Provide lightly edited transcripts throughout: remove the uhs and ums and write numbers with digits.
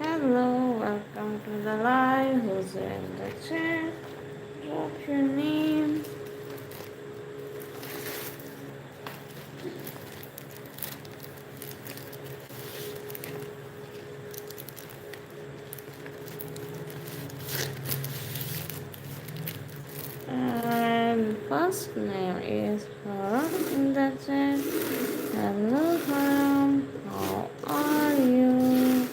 Hello, welcome to the live. Who's in the chat? Drop your name. And first name is Haram in the chat. Hello, Haram. How are you?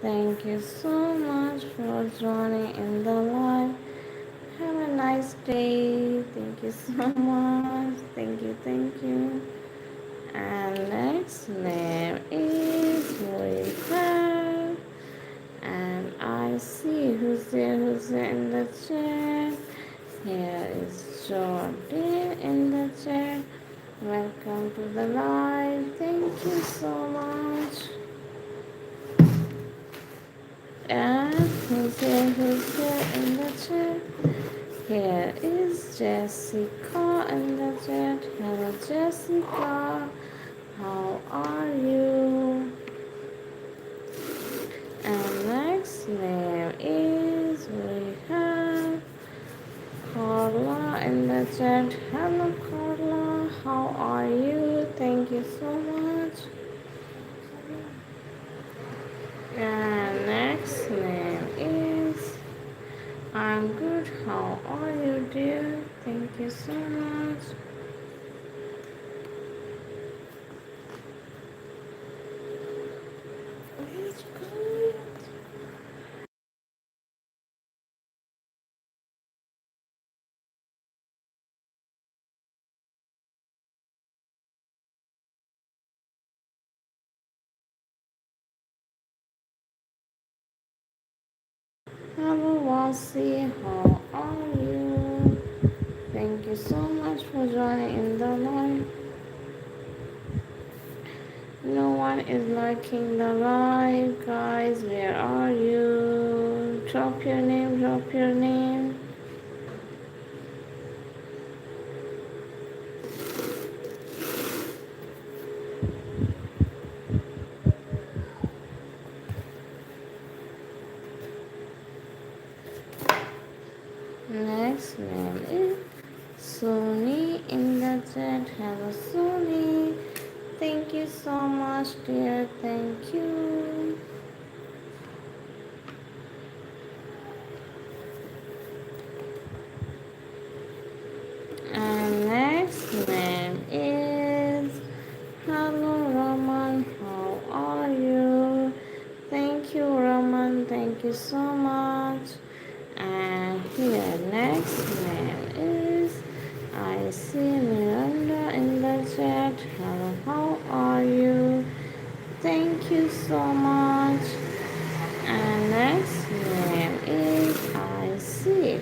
Thank you so much for joining in the live. Have a nice day. Thank you so much. Thank you, thank you. And next name is Rita. And I see who's there in the chat. Here is Jordan in the chat. Welcome to the live. Thank you so much. And who's there in the chat? Here is Jessica in the chat. Hello, Jessica. How are you? And next name is we have Carla in the chat. Hello, Carla. How are you? Thank you so much. And next name is I'm good. How are you, dear? Thank you so much. Hello, Wasi. How are you? Thank you so much for joining in the live. No one is liking the live, guys. Where are you? Drop your name, drop your name. Next name is Sony in the chat. Hello, Sony. Thank you so much, dear. Thank you. And next name is Hello, Raman. How are you? Thank you, Raman. Thank you so much. And here, next name is I see Miranda in the chat. Hello, how are you? Thank you so much. And next name is I see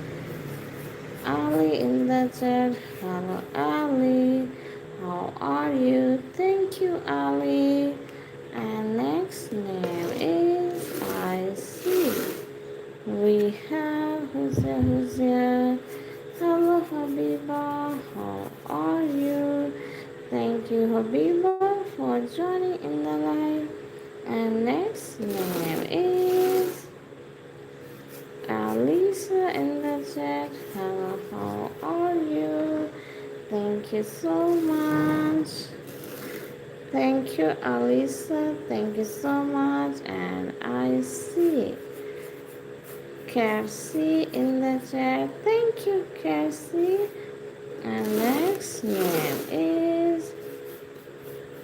Ali in the chat. Hello, Ali. How are you? Thank you, Ali. And next name is I see. We have who's there? Hello, Habiba. How are you? Thank you, Habiba, for joining in the live. And next name is Alisa in the chat. Hello, how are you? Thank you so much. Thank you, Alisa. Thank you so much. And I see Kelsey in the chat. Thank you, Kelsey. And next name is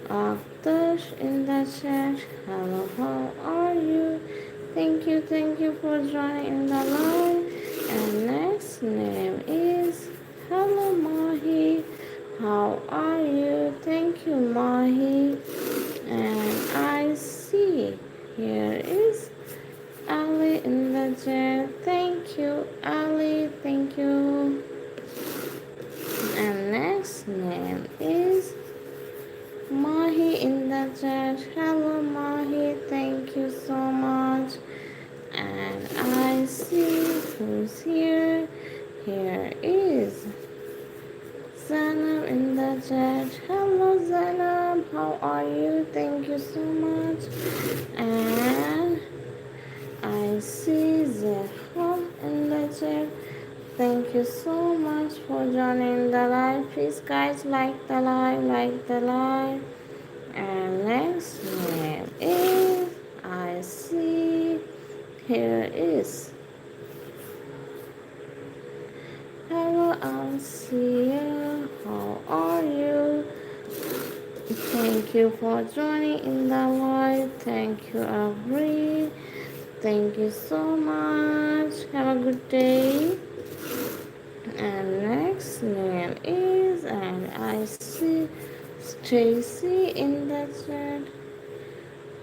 Aktash in the chat. Hello, how are you? Thank you for joining in the live. And next name is Hello, Mahi. How are you? Thank you, Mahi. And I see here is Ali in the chat. Thank you, Ali. Thank you. And next name is Mahi in the chat. Hello, Mahi. Thank you so much. And I see who's here. Here is Zainab in the chat. Hello, Zainab. How are you? Thank you so much. And I see Zephyr in the chat. Thank you so much for joining the live. Please guys like the live, like the live. And next name is I see. Here is. Hello, I see you. How are you? Thank you for joining in the live. Thank you, Aubrey. Thank you so much. Have a good day. And next name is, and I see Stacy in the chat.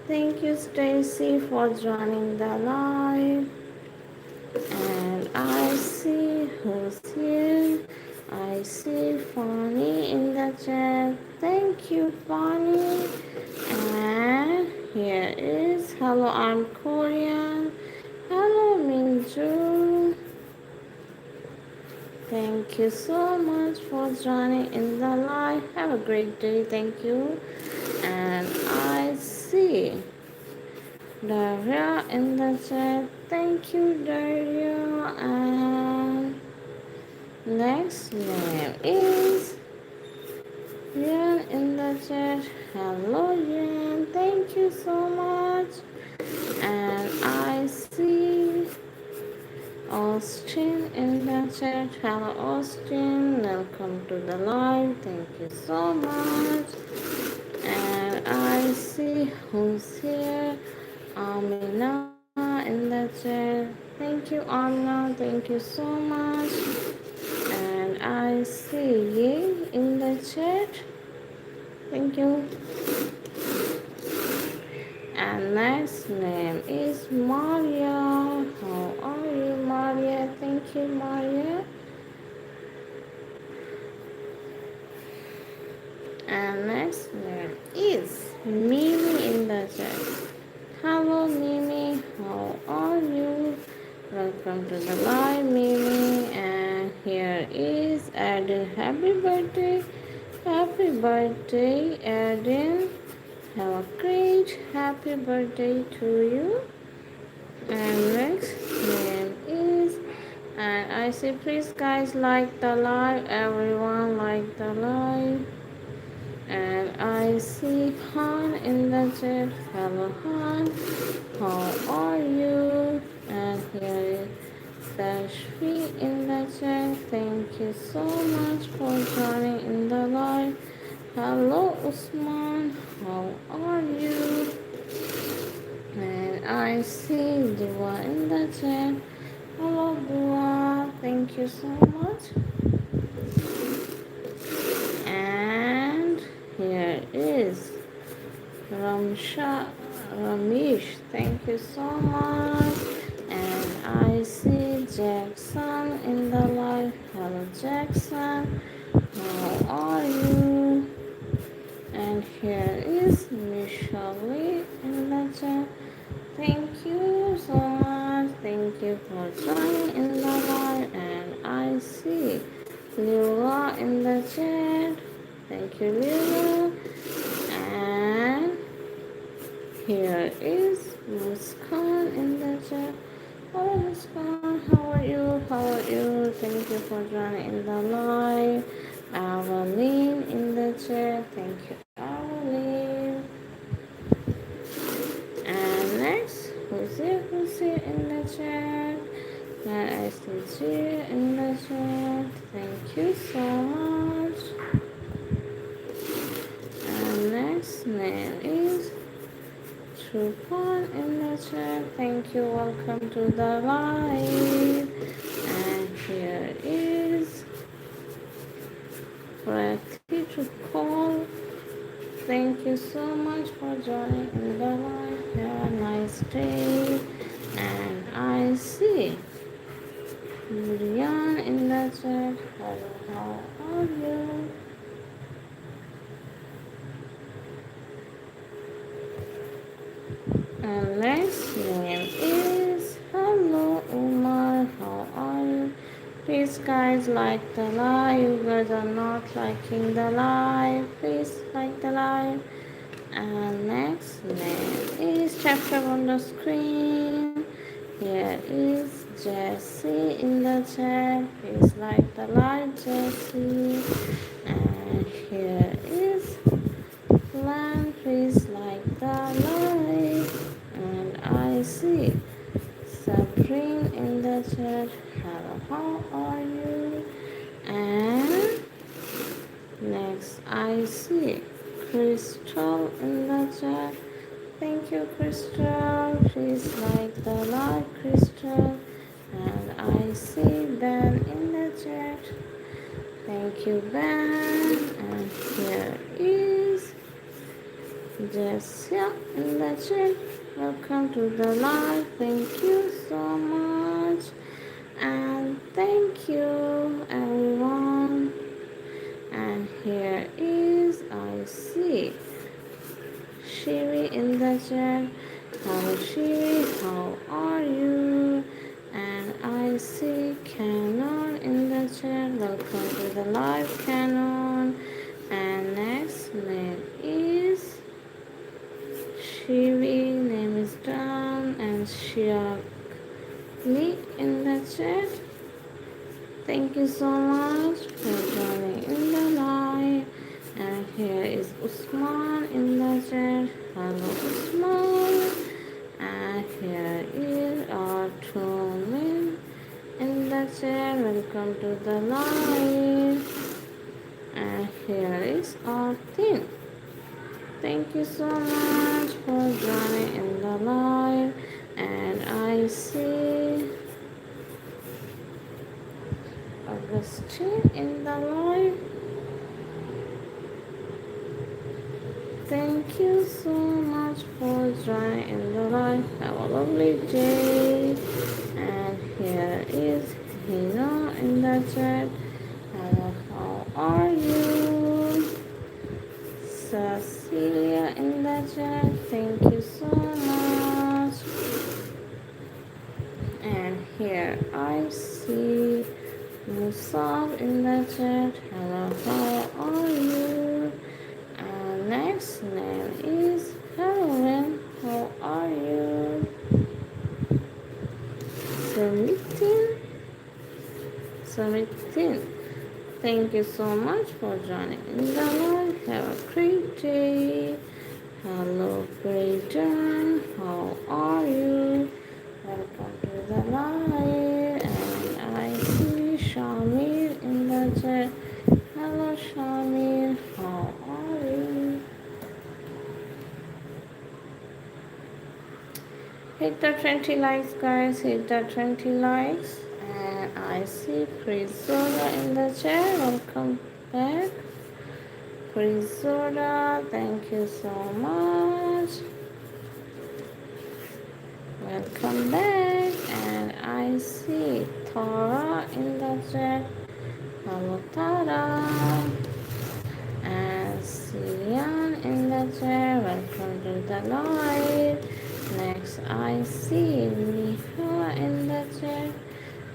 Thank you, Stacy, for joining the live. And I see who's here. I see Fanny in the chat. Thank you, Fanny. And here is hello, I'm Korean. Hello, Minju. Thank you so much for joining in the live. Have a great day. Thank you. And I see Daria in the chat. Thank you, Daria. And next name is Yan in the chat. Hello, Yan. Thank you so much. And I see Austin in the chat. Hello, Austin. Welcome to the live. Thank you so much. And I see who's here. Amina in the chat. Thank you, Amina. Thank you so much. And I see Yi in the chat. Thank you. And next name is Maria. How are you, Maria? Thank you, Maria. And next name is Mimi in the chat. Hello, Mimi. How are you? Welcome to the live, Mimi. And here is Adin. Happy birthday. Happy birthday, Adin. Have a great happy birthday to you. And next name is, and I say please guys like the live, everyone like the live. And I see Han in the chat. Hello, Han. How are you? And here is Tashvi in the chat. Thank you so much for joining in the live. Hello, Usman. How are you? And I see Dua in the chat. Hello, Dua. Thank you so much. And here is Ramesh. Thank you so much. And I see Jackson in the live. Hello, Jackson. How are you? And here is Michelle in the chat. Thank you so much. Thank you for joining in the live. And I see Lila in the chat. Thank you, Lila. And here is Muskan in the chat. Hello, Muskan. How are you? How are you? Thank you for joining in the live. Avaline in the chat. Thank you, Avaline. And next, who's here in the chat? I see Gia in the chat. Thank you so much. And next name is Trupon in the chat. Thank you. Welcome to the live. And here is Prati to call. Thank you so much for joining in the live. Have a nice day. And I see Brian in the chat. Hello, how are you? And next name is Hello Umar. How are you? Please guys like the live. You guys are not liking the live. Please like the live. And next name is chapter on the screen. here is Jessie in the chat. Please like the light, Jessie. And here is Lan. Please like the light. And I see Sabrine in the chat. Hello, how are you? And next I see Crystal in the chat. Thank you, Crystal. Please like the live, Crystal. And I see Ben in the chat. Thank you, Ben. And here is Jessia in the chat. Welcome to the live. Thank you so much. And thank you, everyone. And here is I see Shiri in the chat. Hello Shiri, how are you? And I see Canon in the chat. Welcome to the live, Canon. And next name is Shiri. Name is Dan and Shiakni in the chat. Thank you so much for joining in the live. And here is Usman in the chat. Hello Usman. And here is our Truman in the chat. Welcome to the live. And here is our team. Thank you so much for joining in the live. And I see Augustine in the live. Thank you so much for joining in the live. Have a lovely day. And here is Hino in the chat. Hello, how are you? Cecilia in the chat. Thank you so much. And here I see Musab in the chat. Hello, how are you? And next name is Helen. How are you? Samitin. Thank you so much for joining in the live. Have a great day. Hello, Brayden. How are you? Welcome to the live. And I see Shamir in the chat. Hello, Shamir. How are you? Hit the 20 likes, guys. Hit the 20 likes. And I see Prisoda in the chat. Welcome back. Prisoda, thank you so much. Welcome back. And I see Tara in the chat. Hello, Tara. And Sian in the chat. Welcome to the live. Next, I see Miha in the chat.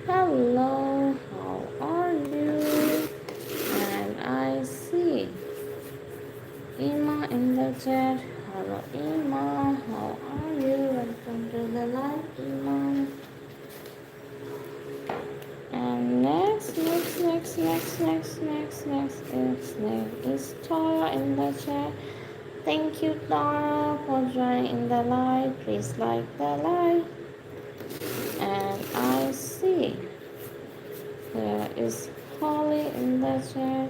Hello, how are you? And I see Ima in the chat. Hello, Ima, how are you? Welcome to the live, Ima. And next is Tara in the chat. Thank you, Tara, for joining in the live. Please like the live. And I see there is Holly in the chat.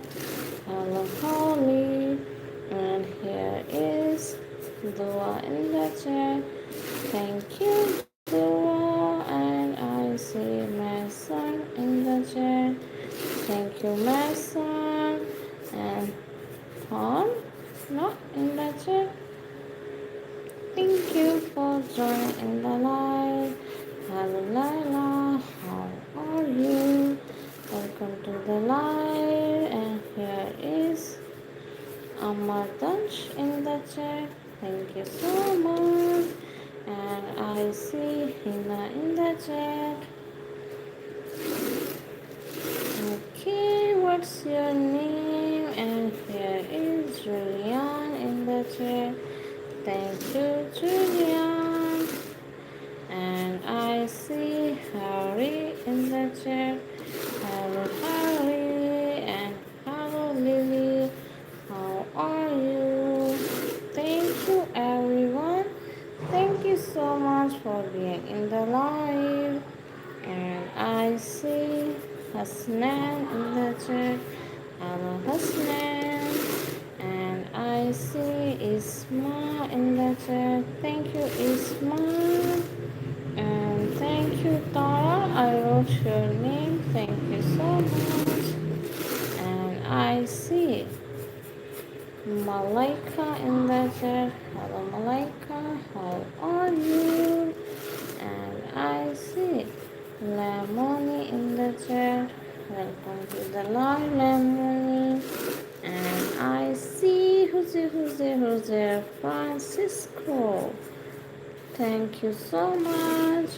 Hello, Holly. And here is Dua in the chat. Thank you, Dua. And I see Mason in the chat. Thank you, Mason. And Paul, not in the chat. Thank you for joining in the live. Hello, Laila. How are you? Welcome to the live. And here is Amardansh in the chat. Thank you so much. And I see Hina in the chat. Okay, what's your name? And here is Julian in the chat. Thank you, Julian. And I see chat. Hello Harry and hello Lily. How are you? Thank you everyone. Thank you so much for being in the live. And I see Hasnan in the chat. Hello Hasnan. And I see Isma in the chat. Thank you Isma. And thank you Tara. I wrote your name. Thank you so much. And I see Malaika in the chat. Hello Malaika. How are you? And I see Lemony in the chat. Welcome to the live, Lemony. And I see Jose Francisco. Thank you so much.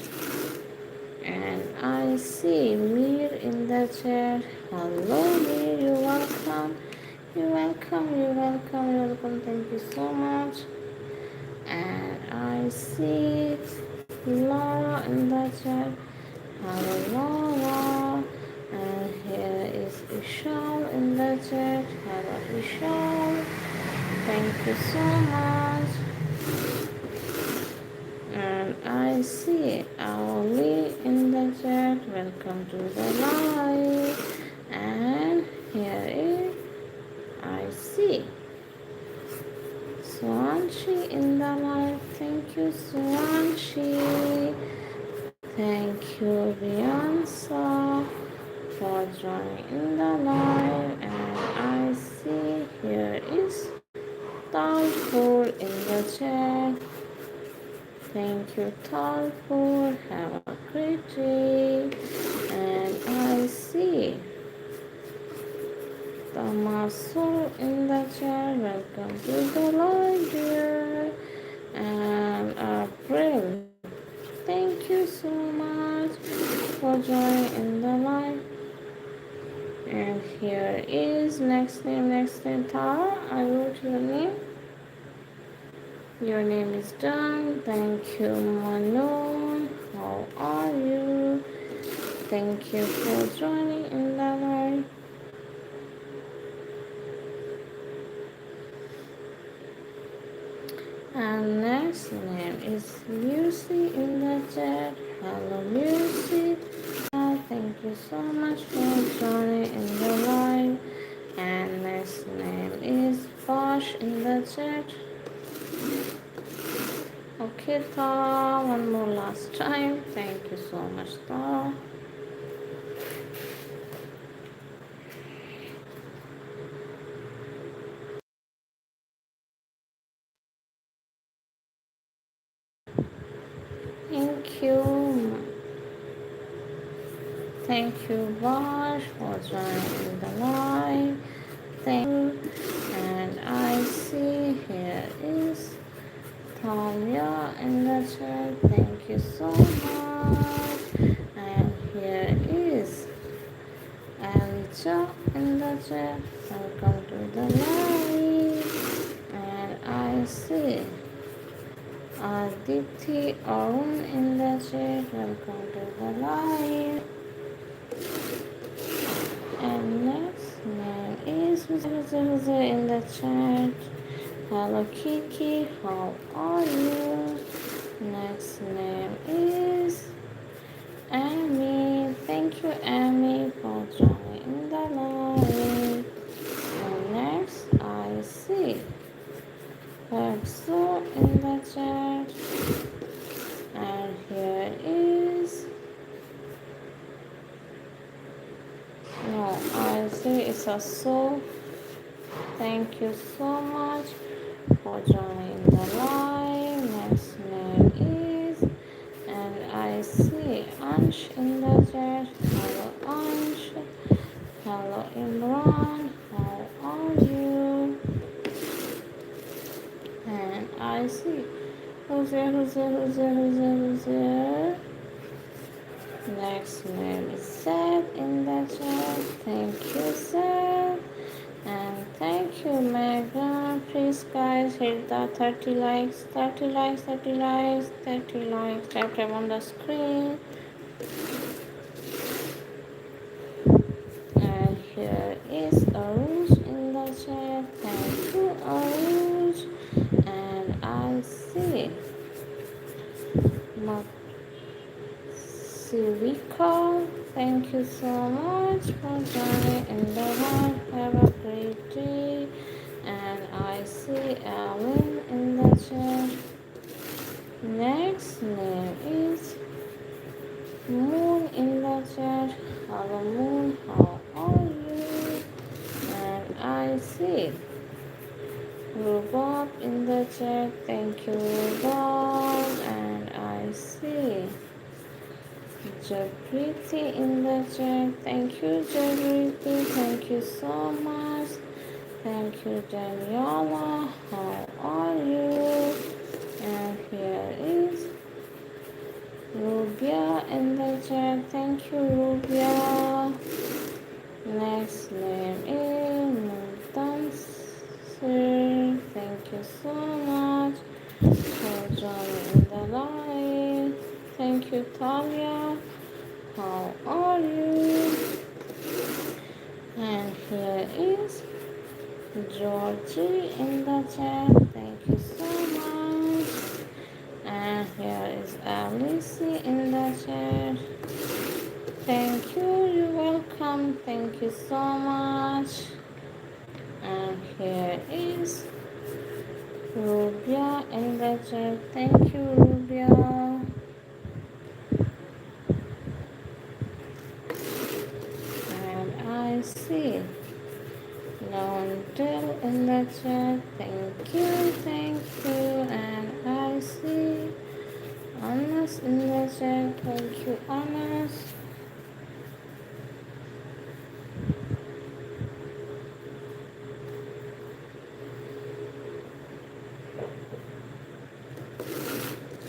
And I see Mir in the chat. Hello Mir, you're welcome. You're welcome, you're welcome, you're welcome. Thank you so much. And I see Laura in the chat. Hello Laura. And here is Ishal in the chat. Hello Ishal. Thank you so much. And I see Ali in the chat. Welcome to the live. And here is I see Swanshi in the live. Thank you, Swanshi. Thank you, Beyonce, for joining in the live. And I see here is Talpur in the chat. Thank you, Talpur. Have a great day. And I see Tamaso in the chat. Welcome to the live, dear. And April. Thank you so much for joining in the live. And here is next name, Tara. I wrote your name. Your name is done. Thank you, Manon. How are you? Thank you for joining in the live. And next name is Lucy in the chat. Hello, Lucy. Thank you so much for joining in the live. And next name is Bosch in the chat. Okay, Tara, one more last time. Thank you so much, Tara. Thank you. Thank you, Bosch, for joining the live. Thank you. And I see here is Talia in the chat. Thank you so much. And here is Alja in the chat. Welcome to the live. And I see Aditi Arun in the chat. Welcome to the live. And next name is Jose in the chat. Hello Kiki, how are you? Next name is Amy. Thank you, Amy, for joining the live. And next, I see Exo in the chat. And here is I see it's a so. Thank you so much for joining the live. Next name is, and I see Ansh in the chat. Hello Ansh. Hello Imran. How are you? And I see who's there? Next name is Seth in the chat. Thank you, Seth. And thank you, Megan. Please, guys, hit the 30 likes, 30 likes, 30 likes, 30 likes. Tap on the screen. here is Aruj in the chat. Thank you, Aruj. And I see Sivika. Thank you so much for joining in the live. Have a great day. And I see Alan in the chat. Next name is Moon in the chat. Hello Moon, how are you? And I see Rubab in the chat. Thank you, Rubab. And I see Jagriti in the chat. Thank you, Jagriti. Thank you so much. Thank you, Daniela. How are you? And here is Rubia in the chat. Thank you, Rubia. Next name is Multan Sir. Thank you so much for joining the live. Thank you, Talia. How are you? And here is Georgie in the chat. Thank you so much. And here is Alice in the chat. Thank you. You're welcome. Thank you so much. And here is Rubia in the chat. Thank you, Rubia. And I see Londell in the chat. Thank you, thank you. And I see Anas in the chat. Thank you, Anas.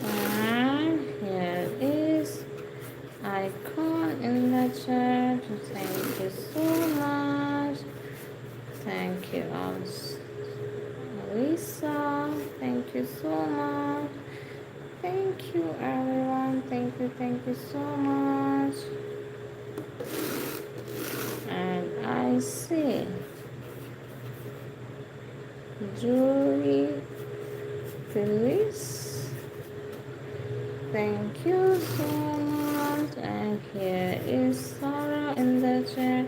And here is Icon in the chat. Thank you so much. Thank you, Lisa. Thank you so much. Thank you, everyone. Thank you so much. And I see Julie Phyllis. Thank you so much. And here is Sarah in the chat.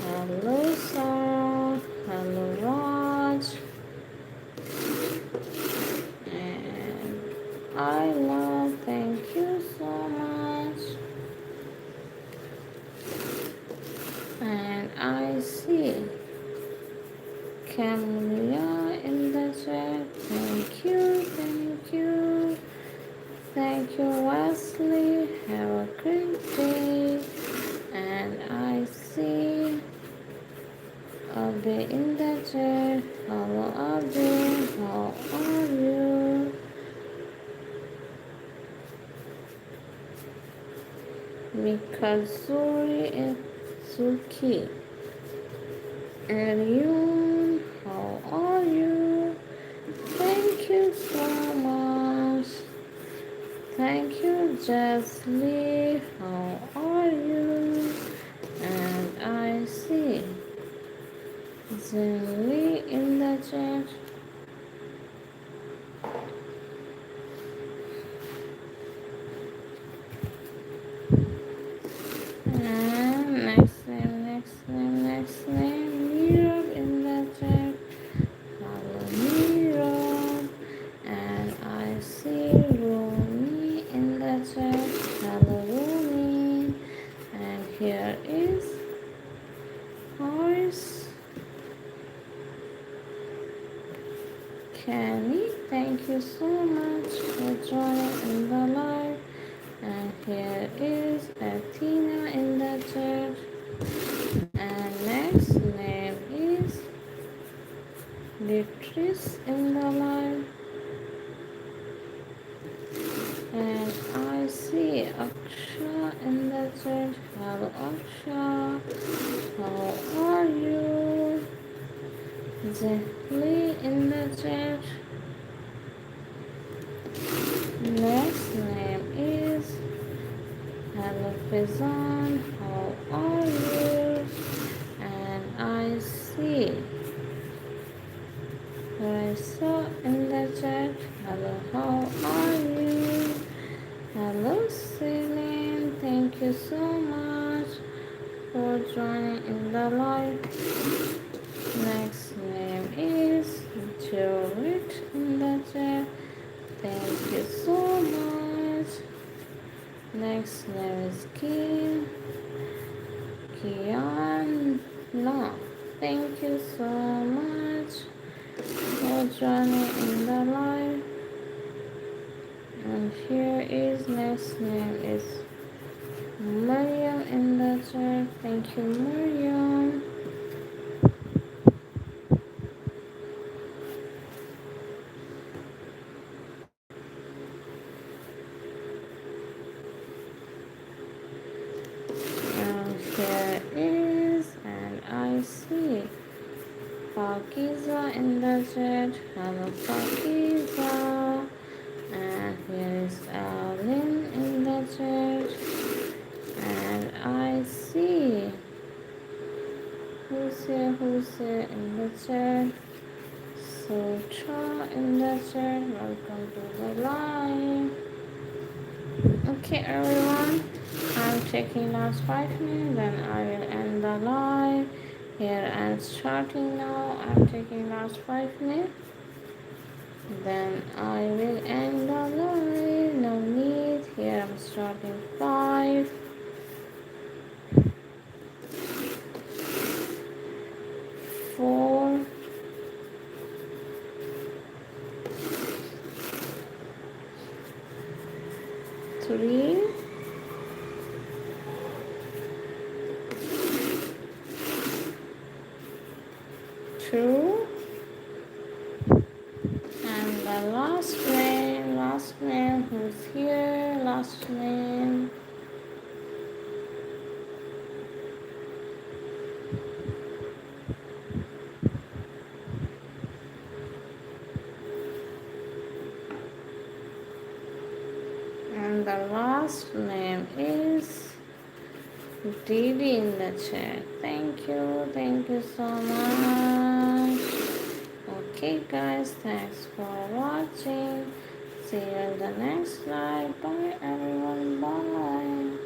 Hello, Sarah. Hello, Raj. And I love. Thank you so much. And I see Camilla in the chat. Thank you, thank you. Thank you, Wesley. Have a great day. And I see Abby in the chat. Hello, Abby. How are you? Mikazuri Itsuki. And you, how are you? Thank you so much. Thank you, Jesly. How are you? And I see Zenly in the chat. And next name, Miro in the chat. Hello, Miro. And I see Romy in the chat. Hello, Romy. And here is Horace Kenny. Thank you so much for joining in the live. And here is Athena in the chat. And next name is Beatrice in the live. And I see Aksha in the chat. Hello, Aksha. How are you? Zehli in the chat. Next name is Hello, Fizan. How are you? And joining in the live. Next name is Jared in the chat. Thank you so much. Next name is Kiana. Thank you so much for joining in the live. And here is next name is Mariam in the chat. Thank you, Mariam. And here is, and I see Pakiza in the chat. Hello, Pakiza. And here is Alin in the chat. And I see who's here in the chat. Sutra in the chat. Welcome to the live. Okay, everyone. I'm taking last 5 minutes, then I will end the live. Here I'm starting now. I'm taking last 5 minutes. Then I will end the live. No need. Here I'm starting 5, 4, 3, 2, and the last name, who's here, last name. And the last name is Didi in the chat. Thank you so much. Okay, guys, thanks for watching. See you in the next live. Bye, everyone. Bye.